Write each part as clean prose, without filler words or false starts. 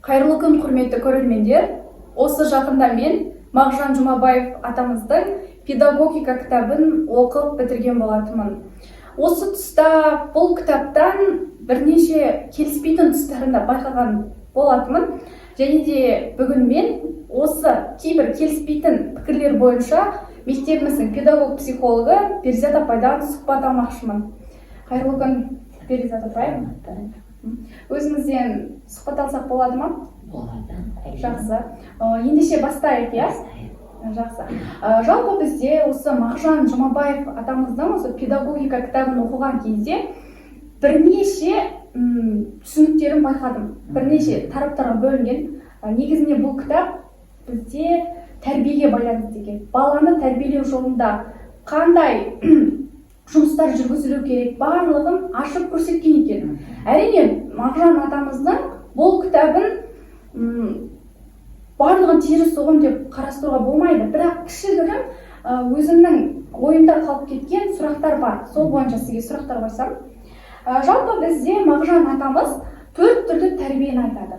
Қайырлы күн, құрметті көрермендер. Осы жақында мен Мағжан Жұмабаев атамыздың педагогика кітабын оқып бітірген болатынмын. Осы тұста бұл кітаптан бірнеше келіспейтін тұстарын да байқаған болатынмын. Және де бүгін мен осы кейбір келіспейтін пікірлер бойынша мектебіміздің педагог-психологы Перизат апайдан сұхбат алмақшымын. Қайырлы күн, Перизат апай. Өзіңізден сұхбат алсақ болады ма? Болады. Жақсы. Ендеше бастайық, иә? Жақсы. Жалпы бізде осы Мағжан Жұмабаев атамыздың осы педагогика кітабын оқыған кезде бірнеше түсініктерін байқадым. Бірнеше тараптарға бөлінген. Негізінде бұл кітап бізде тәрбиеге байланысты екен. Баланы тәрбиелеу жолында қандай жұмыстар жүргізілу керек, барлығын ашып көрсеткен екен. Әрине, Мағжан атамыздың бұл кітабын барлығын теріс ұғым деп қарастыруға болмайды. Бірақ кішігірім өзімнің ойымда қалып кеткен сұрақтар бар. Сол бойынша сізге сұрақтар қойсам. Жалпы бізде Мағжан атамыз 4 түрлі тәрбиені айтады.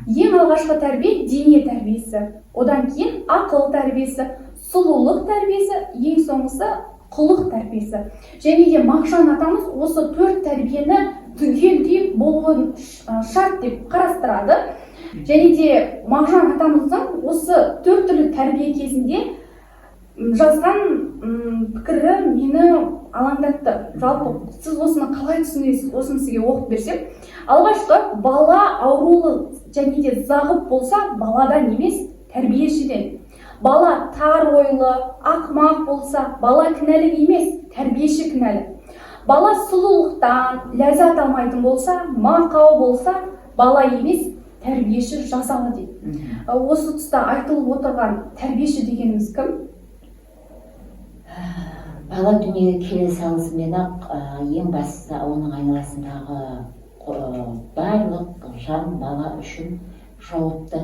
Ең алғашқы тәрбие дене тәрбиесі, одан кейін ақыл тәрбиесі, сұлулық тәрбиесі, ең соңғысы құлық тәрбиесі. Және де Мағжан атамыз осы 4 тәрбиені түгелдей болуын шарт деп қарастырады. Және де Мағжан атамыздың осы 4 түрлі тәрбие кезінде жазған пікірі мені алаңдатты. Жалпы сіз осыны қалай түсінесіз? Осыны сізге оқып берсем. Алғашқы, бала аурулы және де зағып болса, баладан емес, тәрбиешіден. Бала тар ойлы, ақымақ болса, бала кінәлі емес, тәрбиеші кінәлі. Бала сұлулықтан ләззат алмайтын болса, мақау болса, бала емес, тәрбиеші жазалы дейді. Осы тұста айтылып отырған тәрбиеші дегеніміз кім? Бала дүниеге келе салысымен-ақ ең бастысы оның айналасындағы барлық жан бала үшін жауапты.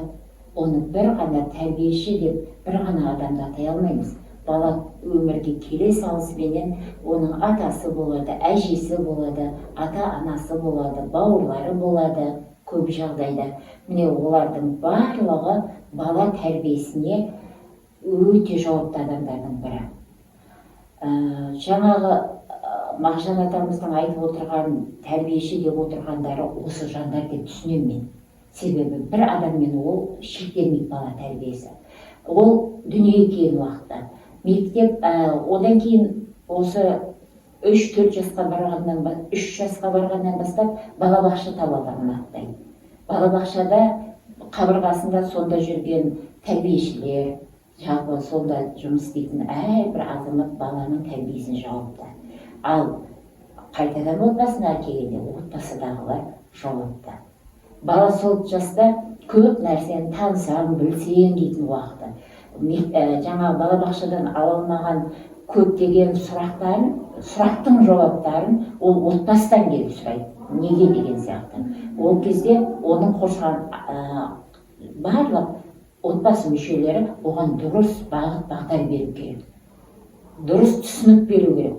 Оны бір ғана тәрбиеші деп бір ғана адамды атай алмаймыз. Бала өмірге келе салысымен оның атасы болады, әжесі болады, ата-анасы болады, бауырлары болады көп жағдайда. Міне олардың барлығы бала тәрбиесіне өте жауапты адамдардың бірі. Жаңағы Мағжан атамыздың айтып отырған тәрбиеші деп отырғандары осы жандар деп түсінемін мен. Себебі бір адаммен ол шектелмейді бала тәрбиесі. Ол дүниеге келген уақытта. Мектеп, одан кейін осы 3 жасқа барғаннан бастап балабақша табалдырығын аттайды. Балабақшада қабырғасында сонда жүрген тәрбиешілер, жалпы сонда жұмыс істейтін әрбір азамат баланың тәрбиесіне жауапты. Ал қайтадан отбасына келгенде отбасыдағылар жауапты. Бала сол жаста көп нәрсені танысаң, білсең дейтін уақыты. Жаңа балабақшадан ала алмаған көптеген сұрақтың жауаптарын ол отбасыдан келіп сұрайды. Неге деген сияқты. Ол кезде оның қоршаған барлық отбасы мүшелері оған дұрыс бағыт-бағдар беру керек. Дұрыс түсінік беру керек.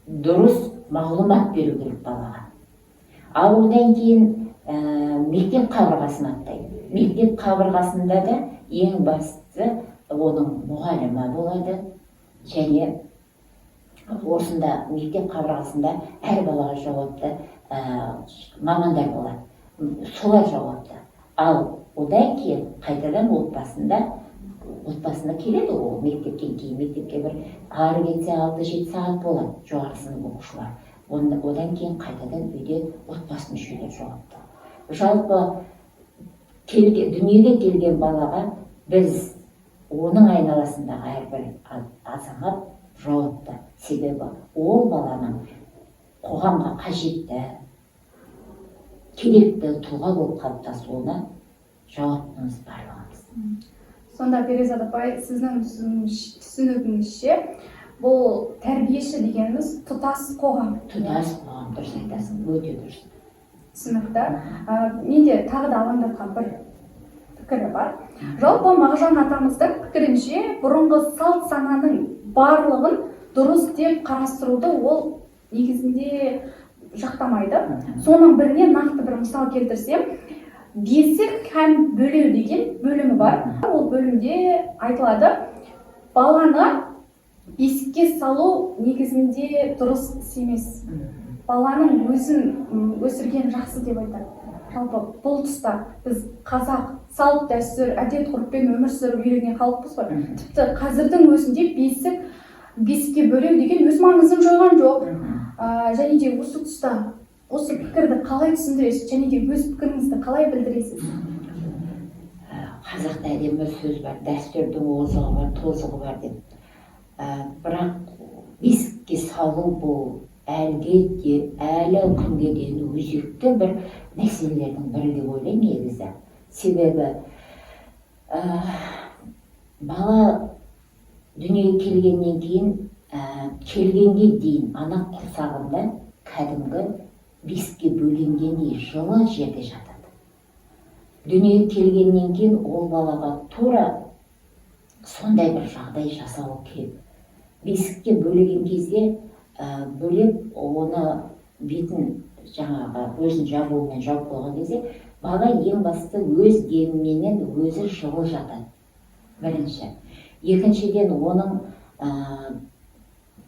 Дұрыс мағлұмат беру керек балаға. Ал одан кейін мектеп қабырғасын аттайды. Мектеп қабырғасында да ең бастысы оның мұғалімі болады. Және осында мектеп қабырғасында әр балаға жауапты мамандар болады. Солар жауапты. Ал одан кейін қайтадан отбасына келеді ол мектептен кейін. Мектепке бір ары кетсе 6-7 сағат болады жоғары сынып оқушылар. Одан кейін қайтадан үйде отбасы мүшелері жауапты. Жалпы дүниеге келген балаға біз оның айналасындағы әрбір азамат жауапты. Себебі ол баланың қоғамға қажетті, керекті тұлға болып қалыптасуына жауаптымыз барлығымыз. Сонда Перизат апай, сіздің түсінігіңізше бұл тәрбиеші дегеніміз тұтас қоғам. Тұтас қоғам, дұрыс айтасың, өте дұрыс. Түсінікті. Менде тағы да алаңдатқан бір пікірі бар. Жалпы Мағжан атамыздың пікірінше бұрынғы салт сананың барлығын дұрыс деп қарастыруды ол негізінде жақтамайды. Соның біріне нақты бір мысал келтірсем, бесік һәм бөлеу деген бөлімі бар. Ол бөлімде айтылады, баланы бесікке салу негізінде дұрыс іс емес. Баланың өзін өсірген жақсы деп айтады. Жалпы бұл тұста біз қазақ салт дәстүр, әдет ғұрыппен өмір сүріп үйренген халықпыз ғой. Тіпті қазірдің өзінде бесікке бөлеу деген өз маңызын жойған жоқ. Және де осы тұста осы пікірді қалай түсіндіресіз, және де өз пікіріңізді қалай білдіресіз? Қазақта әдемі сөз бар, дәстүрдің озығы бар, тозығы бар деп. Бірақ бесікке салу бұл әлі күнге дейін өзекті бір мәселелердің бірі деп ойлаймын негізі. Себебі бала дүниеге келгеннен кейін, келгенге дейін ана құрсағында кәдімгі бесікке бөлінгендей жылы жерде жатады. Дүниеге келгеннен кейін ол балаға тура сондай бір жағдай жасауы керек. Бесікке бөлеген кезде бөлеп оны бетін жаңағы өзін жабуымен жауып қойған кезде бала ең басты өз деміменен өзі жылы жатады. Бірінші. Екіншіден оның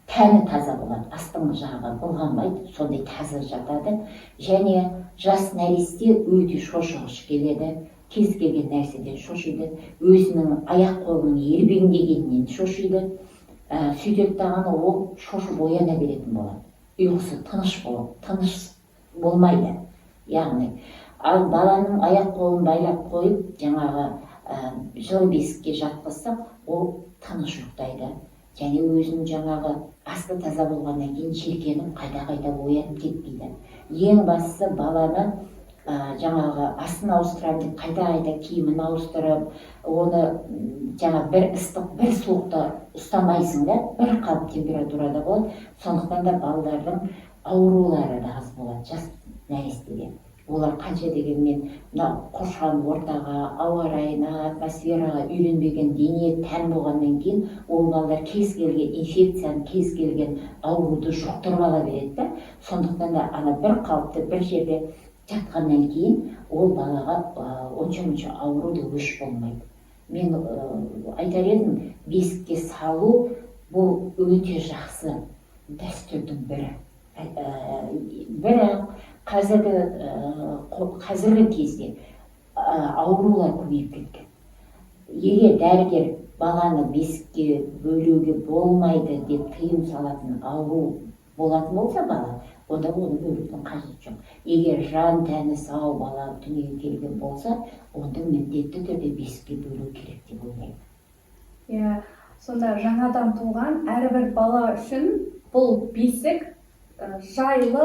тәні таза болады, астыңғы жағы былғанбайды, сондай таза жатады. Және жас нәресте өте шошығыш келеді, кез келген нәрседен шошиды, өзінің аяқ қолының ербеңдегенінен шошиды. Сөйтіп тағаны ол шошып ояна беретін болады. Ұйқысы тыныш болады, тыныш болмайды. Яғни, ал баланың аяқ қолын байлап қойып, жаңағы жылы бесікке жатқызсақ, ол тыныш ұйықтайды. Және өзінің жаңағы асты таза болғаннан кейін желкеніп қайта-қайта оянып кетпейді. Ең бастысы баланы жаңағы астын ауыстырам деп қайта-қайта киімін ауыстырып, оны жаңа бір ыстық, бір суықта ұстамайсың да, бір қалып температурада болады. Сондықтан да балалардың аурулары да аз болады, жас нәрестеде. Олар қанша дегенмен қоршаған ортаға, ауа райына, атмосфераға үйренбеген дене тән болғаннан кейін, ол балалар кез келген инфекцияны, кез келген ауруды жұқтырып ала береді. Сондықтан да ана бір қалыпты бір жерде жатқаннан кейін ол балаға онша ауруды өш болмайды. Мен айтар едім, бесікке салу бұл өте жақсы дәстүрдің бірі. Бірақ қазіргі кезде аурулар көбейіп кеткен. Егер дәрігер баланы бесікке бөлуге болмайды деп тыйым салатын ауру болатын болса бала, онда оны бөлудің қажеті жоқ. Егер жан тәні сау бала дүниеге келген болса, онда міндетті түрде бесікке бөлу керек деп ойлаймын. Сонда жаңадан туған әрбір бала үшін бұл бесік жайлы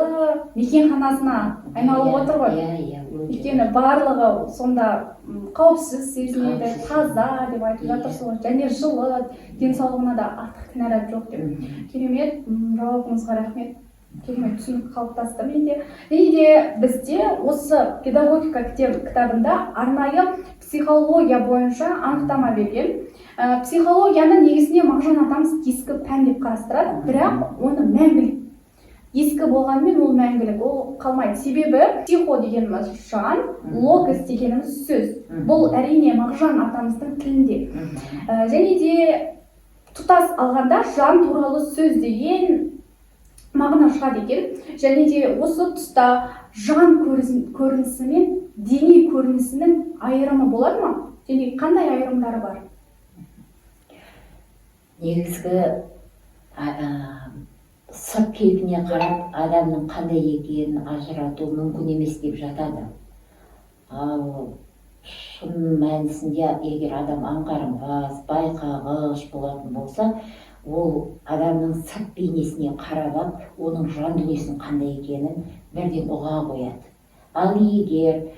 мекенханасына айналып отыр ғой. Өйткені барлығы сонда қауіпсіз сезінеді, таза деп айтып жатырсыз ғой, және жылы, денсаулығына да артық кінәрат жоқ деп. Керемет, жауабыңызға рахмет. Керемет түсінік қалыптасты менде. Және де бізде осы педагогика кітабында арнайы психология бойынша анықтама берген. Психологияны негізінде Мағжан атамыз ескі пән деп қарастырады, бірақ оны мәңгілік. Ескі болғанмен ол мәңгілік, ол қалмайды. Себебі психо дегеніміз жан, логос дегеніміз сөз. Бұл әрине Мағжан атамыздың тілінде. Және де тұтас алғанда жан туралы сөз деген мағына шығады екен. Және де осы тұста жан көрінісі мен дене көрінісінің айырымы болады ма? Және қандай айырымдары бар? Негізгі сырт кейпіне қарап адамның қандай екенін ажырату мүмкін емес деп жатады. Ал шын мәнісінде егер адам аңғарымпаз, байқағыш болатын болса, ол адамның сырт бейнесіне қарап, оның жан дүниесінің қандай екенін бірден ұға қояды. Ал егер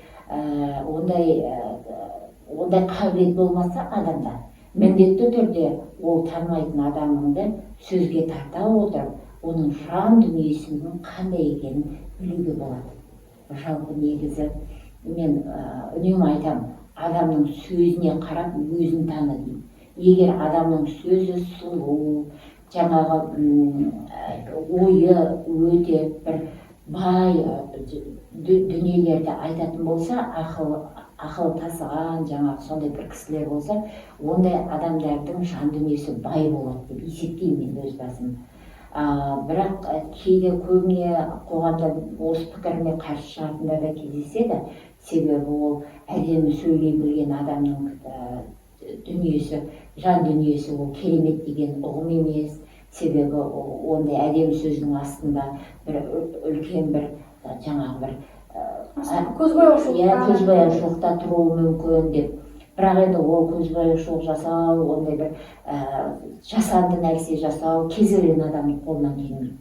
ондай қабілет болмаса адамда, міндетті түрде ол танымайтын адамыңды сөзге тарта отырып, оның жан дүниесінің қандай екенін білуге болады. Жалпы негізі мен үнемі айтам, адамның сөзіне қарап өзін таны деймін. Егер адамның сөзі сұлу, жаңағы ойы өте бір бай дүниелерді айтатын болса, ақыл тасыған жаңағы сондай бір кісілер болса, ондай адамдардың жан дүниесі бай болады деп есептеймін мен өз басым. Бірақ кейде көбіне қоғамда осы пікіріне қарсы шығатындар да кездеседі. Себебі ол әдемі сөйлей білген адамның дүниесі, жан дүниесі ол керемет деген ұғым емес. Себебі ондай әдемі сөздің астында бір үлкен бір жаңағы бір көзбояушылықта тұруы мүмкін деп. Бірақ енді ол көзбояушылық жасау, ондай бір жасанды нәрсе жасау кез келген адамның қолынан келмейді.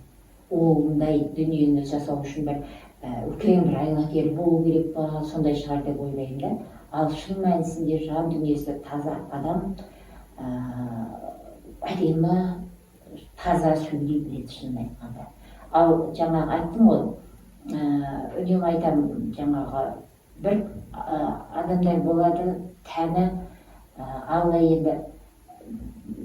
Ондай дүниені жасау үшін бір үлкен бір айлакер болу керек па, сондай шығар деп ойлаймын да. Ал шын мәнісінде жан дүниесі таза адам әдемі таза сөйлей біледі шынын айтқанда. Ал жаңағы айттым ғой, үнемі айтамын, жаңағы бір адамдар болады, тәні Алла енді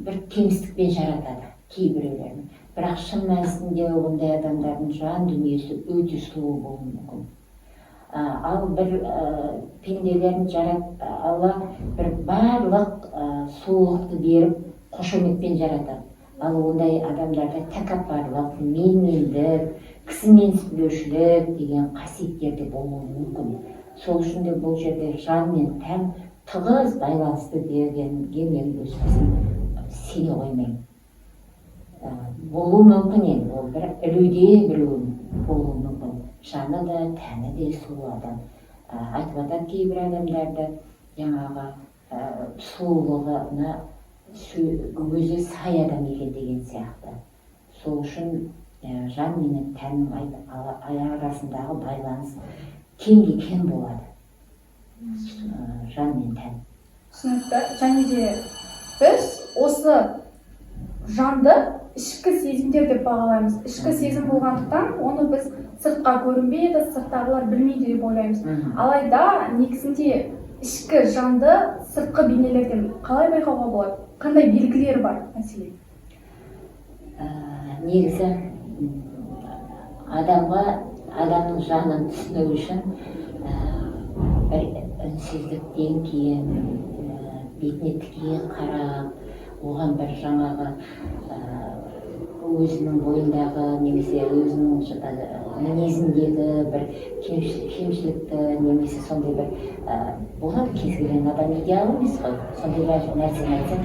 бір кемістікпен жаратады кейбіреулерін. Бірақ шын мәнісінде ондай адамдардың жан дүниесі өте сұлу болуы мүмкін. Ал бір пенделерін Алла бір барлық сұлулықты беріп қошеметпен жаратады. Ал ондай адамдарда тәкаппарлық, менмендік, кісі менсінбеушілік деген қасиеттер де болуы мүмкін. Сол үшін де бұл жерде жан мен тән тығыз байланысты дегенге мен өз басым сене қоймаймын. Болуы мүмкін енді, ол бір ілуде біреу болуы мүмкін. Жаны да, тәні де сұлу адам. Айтып жатады кейбір адамдарды жаңағы сұлулығына өзі сай адам екен деген сияқты. Сол үшін жан мен тәннің арасындағы байланыс кемге кем болады. Жан мен тән. Түсінікті. Және де біз осы жанды ішкі сезімдер деп бағалаймыз. Ішкі сезім болғандықтан оны біз сыртқа көрінбейді, сырттағылар білмейді деп ойлаймыз. Алайда негізінде ішкі жанды сыртқы бейнелерден қалай байқауға болады? Қандай белгілері бар мәселен? Негізі адамның жанын түсіну үшін бір үнсіздіктен кейін бетіне тіке қарап, оған бір жаңағы өзінің бойындағы немесе өзінің мінезіндегі бір кемшілікті немесе сондай бір болады. Кез келген адам идеал емес қой. Сондай бір нәрсені айтсақ,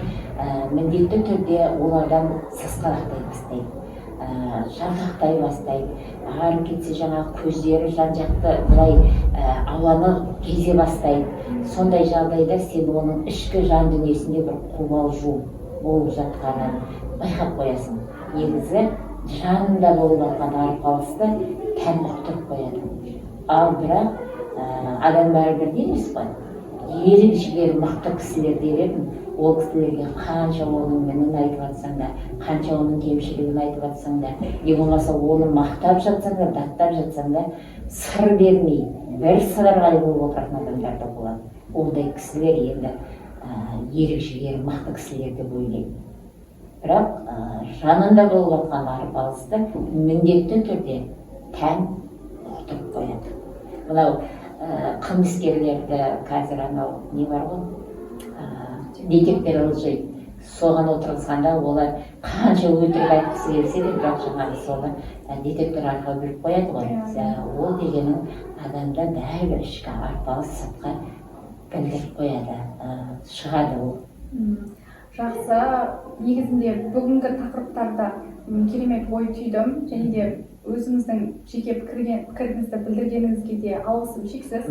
міндетті түрде олардан сасқалақтай бастайды, жалтақтай бастайды. Ағарып кетсе жаңағы көздері жан-жақты былай ауаны кезе бастайды. Сондай жағдайда сен оның ішкі жан дүниесінде бір қобалжу болып жатқанын байқап қоясың. Негізі жанында болып жатқан арпалысты тән ұқтырып қояды. Ал бірақ адам бәрібір емес қой. Ерік жігері мықты кісілер деретін, ол кісілерге қанша оның мінін айтып жатсаң да, қанша оның кемшілігін айтып жатсаң да, не болмаса оны мақтап жатсаң да, даттап жатсаң да, сыр бермей, бір сыдырғай болып отыратын адамдар да болады. Ондай кісілер енді ерік жігері мықты кісілер деп ойлаймын. Бірақ жанында болып жатқан арпалысты міндетті түрде тән ұқтырып қояды. Мынау қылмыскерлерді қазір анау не бар ғой, детектор лжи, соған отырғызғанда олар қанша өтірік айтқысы келсе де, бірақ жаңағы соны детектор арқылы біліп қояды ғой. Ол дегенің адамда бәрібір ішкі арпалыс сыртқа білдіріп қояды, шығады ол. Жақсы, негізінде бүгінгі тақырыптарда керемет ой түйдім, және де өзіңіздің жеке пікіріңізді білдіргеніңізге де алғысым шексіз.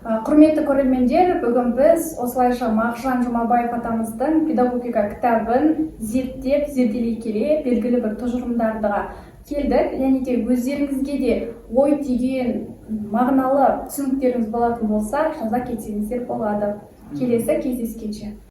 Құрметті көрермендер, бүгін біз осылайша Мағжан Жұмабаев атамыздың педагогика кітабын зерделей келе белгілі бір тұжырымдарға келдік, және де өздеріңізге де ой түйген мағыналы түсініктеріңіз болатын болса, жаза кетсеңіздер болады. Келесі кездескенше.